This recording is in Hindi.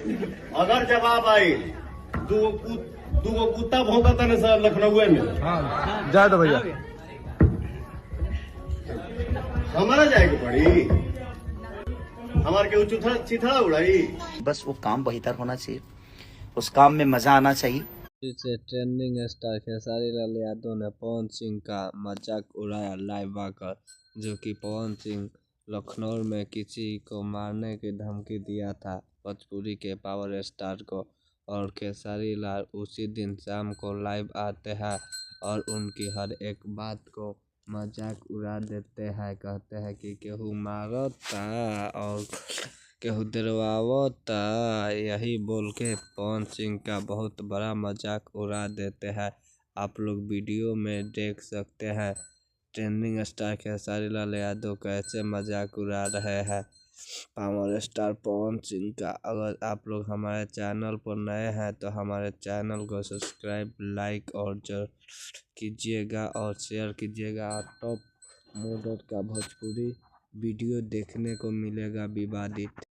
अगर जवाब आई दूगो कुत्ता भौंका था सर लखनऊ में। हाँ जाए दो भैया। हमारा जाएगी पड़ी हमारे के उचुथड़ा चिथड़ा उड़ाई। बस वो काम बेहतर होना चाहिए, उस काम में मजा आना चाहिए। से ट्रेंडिंग स्टार खेसारी लाल यादव ने पवन सिंह का मजाक उड़ाया लाइव आकर, जो कि पवन सिंह लखनऊ में किसी को मारने की धमकी दिया था भोजपुरी के पावर स्टार को, और खेसारी लाल उसी दिन शाम को लाइव आते हैं और उनकी हर एक बात को मजाक उड़ा देते हैं। कहते हैं कि केहू मारता और केहू डरवावता, यही बोल के पवन सिंह का बहुत बड़ा मजाक उड़ा देते हैं। आप लोग वीडियो में देख सकते हैं ट्रेंडिंग स्टार खेसारी लाल यादव कैसे मजाक उड़ा रहे हैं पावर स्टार पवन सिंह का। अगर आप लोग हमारे चैनल पर नए हैं तो हमारे चैनल को सब्सक्राइब, लाइक और जरूर कीजिएगा और शेयर कीजिएगा। टॉप मॉडल का भोजपुरी वीडियो देखने को मिलेगा विवादित।